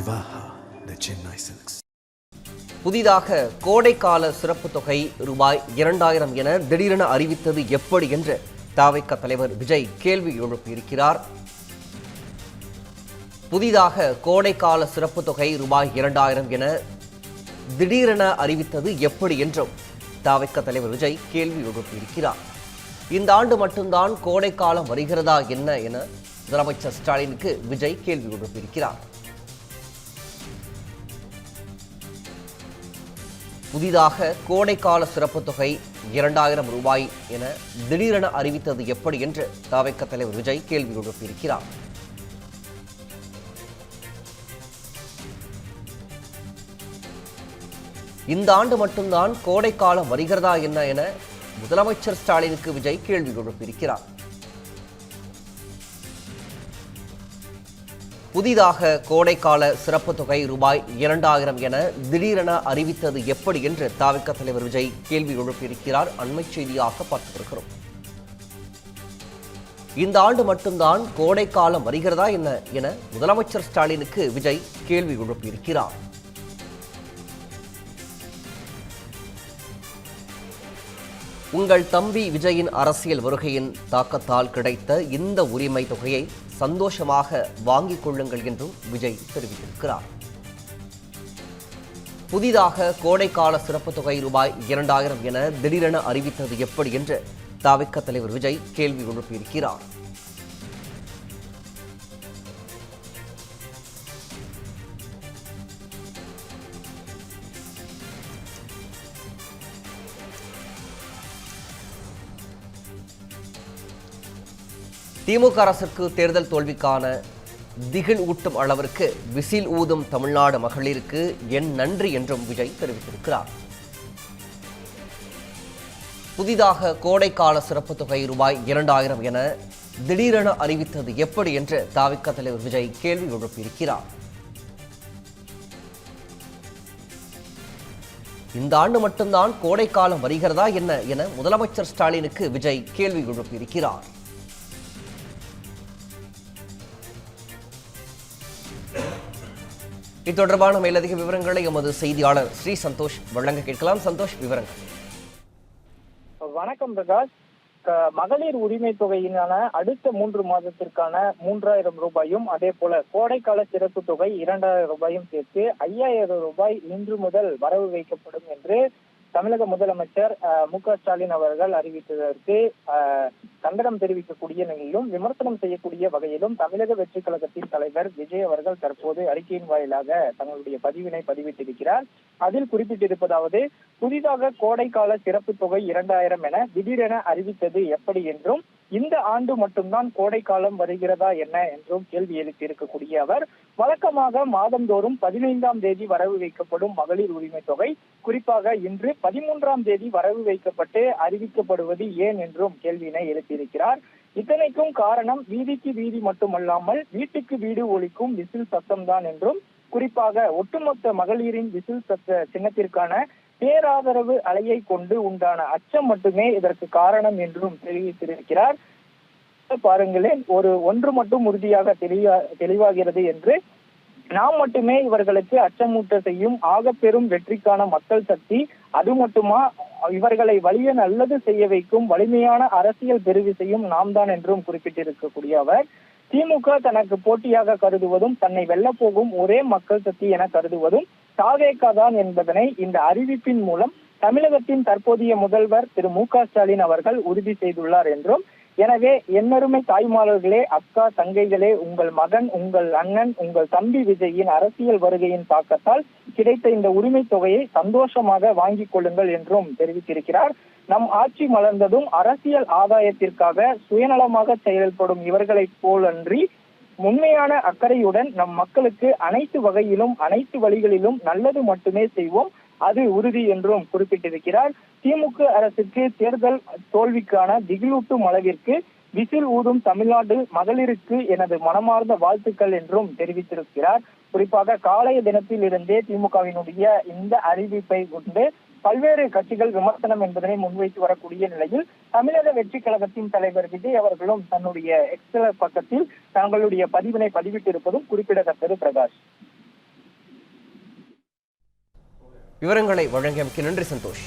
Vivaha, the Chennai Silks. புதிதாக கோடைக்கால சிறப்பு தொகை ரூபாய் 2000 என திடீரென அறிவித்தது எப்படி என்று தவிக தலைவர் விஜய் கேள்வி எழுப்பியிருக்கிறார். புதிதாக கோடைக்கால சிறப்பு தொகை ரூபாய் 2000 என திடீரென அறிவித்தது எப்படி என்றும் தவிக தலைவர் விஜய் கேள்வி எழுப்பியிருக்கிறார். இந்த ஆண்டு மட்டும்தான் கோடைக்காலம் வருகிறதா என்ன என முதலமைச்சர் ஸ்டாலினுக்கு விஜய் கேள்வி எழுப்பியிருக்கிறார். புதிதாக கோடைக்கால சிறப்பு தொகை 2000 ரூபாய் என திடீரென அறிவித்தது எப்படி என்று தவிக தலைவர் விஜய் கேள்வி எழுப்பியிருக்கிறார். இந்த ஆண்டு மட்டும்தான் கோடைக்காலம் வருகிறதா என்ன என முதலமைச்சர் ஸ்டாலினுக்கு விஜய் கேள்வி எழுப்பியிருக்கிறார். புதிதாக கோடைக்கால சிறப்பு தொகை ரூபாய் 2000 என திடீரென அறிவித்தது எப்படி என்று தவிக தலைவர் விஜய் கேள்வி எழுப்பியிருக்கிறார். அண்மை செய்தியாக பார்த்து வருகிறோம். இந்த ஆண்டு மட்டும்தான் கோடைக்காலம் வருகிறதா என்ன என முதலமைச்சர் ஸ்டாலினுக்கு விஜய் கேள்வி எழுப்பியிருக்கிறார். உங்கள் தம்பி விஜயின் அரசியல் வருகையின் தாக்கத்தால் கிடைத்த இந்த உரிமை தொகையை சந்தோஷமாக வாங்கிக் கொள்ளுங்கள் என்றும் விஜய் தெரிவித்திருக்கிறார். புதிதாக கோடைக்கால சிறப்பு தொகை ரூபாய் 2000 என திடீரென அறிவித்தது எப்படி என்று தவிக தலைவர் விஜய் கேள்வி எழுப்பியிருக்கிறார். திமுக அரசுக்கு தேர்தல் தோல்விக்கான திகில் ஊட்டும் அளவிற்கு விசில் ஊதும் தமிழ்நாடு மகளிருக்கு என் நன்றி என்றும் விஜய் தெரிவித்திருக்கிறார். புதிதாக கோடைக்கால சிறப்பு தொகை ரூபாய் 2000 என திடீரென அறிவித்தது எப்படி என்று தவிக தலைவர் விஜய் கேள்வி எழுப்பியிருக்கிறார். இந்த ஆண்டு மட்டும்தான் கோடைக்காலம் வருகிறதா என்ன என முதலமைச்சர் ஸ்டாலினுக்கு விஜய் கேள்வி எழுப்பியிருக்கிறார். இது தொடர்பான மேலதிக விவரங்களை எமது செய்தியாளர் ஸ்ரீ சந்தோஷ் வழங்க கேட்கலாம். சந்தோஷ், விவரங்கள். வணக்கம் பிரகாஷ். மகளிர் உரிமை தொகையினான அடுத்த 3 மாதத்திற்கான 3000 ரூபாயும் அதே போல கோடைக்கால சிறப்பு தொகை 2000 ரூபாயும் சேர்த்து 5000 ரூபாய் இன்று முதல் வரவு வைக்கப்படும் என்று தமிழக முதலமைச்சர் மு.க. ஸ்டாலின் அவர்கள் அறிவித்ததற்கு கண்டனம் தெரிவிக்கக்கூடிய நிலையிலும் விமர்சனம் செய்யக்கூடிய வகையிலும் தமிழக வெற்றி கழகத்தின் தலைவர் விஜய் அவர்கள் தற்போது அறிக்கையின் வாயிலாக தங்களுடைய பதிவினை பதிவிட்டிருக்கிறார். அதில் குறிப்பிட்டிருப்பதாவது, புதிதாக கோடைக்கால சிறப்பு தொகை 2000 என திடீரென அறிவித்தது எப்படி என்றும் இந்த ஆண்டு மட்டும்தான் கோடைக்காலம் வருகிறதா என்ன என்றும் கேள்வி எழுப்பியிருக்கக்கூடிய அவர், வழக்கமாக மாதந்தோறும் 15ஆம் தேதி வரவு வைக்கப்படும் மகளிர் உரிமை தொகை குறிப்பாக இன்று 13ஆம் தேதி வரவு வைக்கப்பட்டு அறிவிக்கப்படுவது ஏன் என்றும் கேள்வியினை எழுப்பியிருக்கிறார். இத்தனைக்கும் காரணம் வீதிக்கு வீதி மட்டுமல்லாமல் வீட்டுக்கு வீடு ஒலிக்கும் விசில் சத்தம்தான் என்றும், குறிப்பாக ஒட்டுமொத்த மகளிரின் விசில் சத்த சின்னத்திற்கான பேராதரவு அலையை கொண்டு உண்டான அச்சம் மட்டுமே இதற்கு காரணம் என்றும் தெரிவித்திருக்கிறார். பாருங்களேன், ஒன்று மட்டும் உறுதியாக தெளிவாகிறது என்று, நாம் மட்டுமே இவர்களுக்கு அச்சமூட்ட செய்யும் ஆக பெரும் வெற்றிக்கான மக்கள் சக்தி, அது மட்டுமா இவர்களை வலிய நல்லது செய்ய வைக்கும் வலிமையான அரசியல் பெருவிசையும் நாம் தான் என்றும் குறிப்பிட்டிருக்கக்கூடிய அவர், திமுக தனக்கு போட்டியாக கருதுவதும் தன்னை வெல்லப்போகும் ஒரே மக்கள் சக்தி என கருதுவதும் தாவேகா தான் என்பதனை இந்த அறிவிப்பின் மூலம் தமிழகத்தின் தற்போதைய முதல்வர் திரு மு.க. ஸ்டாலின் அவர்கள் உறுதி செய்துள்ளார் என்றும், எனவே என்னருமை தாய்மார்களே, அக்கா தங்கைகளே, உங்கள் மகன், உங்கள் அண்ணன், உங்கள் தம்பி விஜயின் அரசியல் வருகையின் தாக்கத்தால் கிடைத்த இந்த உரிமை தொகையை சந்தோஷமாக வாங்கிக் கொள்ளுங்கள் என்றும் தெரிவித்திருக்கிறார். நம் ஆட்சி மலர்ந்ததும் அரசியல் ஆதாயத்திற்காக சுயநலமாக செயல்படும் இவர்களைப் போலன்றி உண்மையான அக்கறையுடன் நம் மக்களுக்கு அனைத்து வகையிலும் அனைத்து வழிகளிலும் நல்லது மட்டுமே செய்வோம், அது உறுதி என்றும் குறிப்பிட்டிருக்கிறார். திமுக அரசுக்கு தேர்தல் தோல்விக்கான திகிலூட்டும் அளவிற்கு விசில் ஊதும் தமிழ்நாடு மகளிருக்கு எனது மனமார்ந்த வாழ்த்துக்கள் என்றும் தெரிவித்திருக்கிறார். குறிப்பாக காலைய தினத்தில் இருந்தே திமுகவினுடைய இந்த அறிவிப்பை கொண்டு பல்வேறு கட்சிகள் விமர்சனம் என்பதனை முன்வைத்து வரக்கூடிய நிலையில் தமிழக வெற்றி கழகத்தின் தலைவர் விஜய் அவர்களும் தன்னுடைய எக்ஸ் பக்கத்தில் தங்களுடைய பதிவினை பதிவிட்டிருப்பதும் குறிப்பிடத்தக்கது. பிரகாஷ். விவரங்களை வழங்கியமைக்கு நன்றி சந்தோஷ்.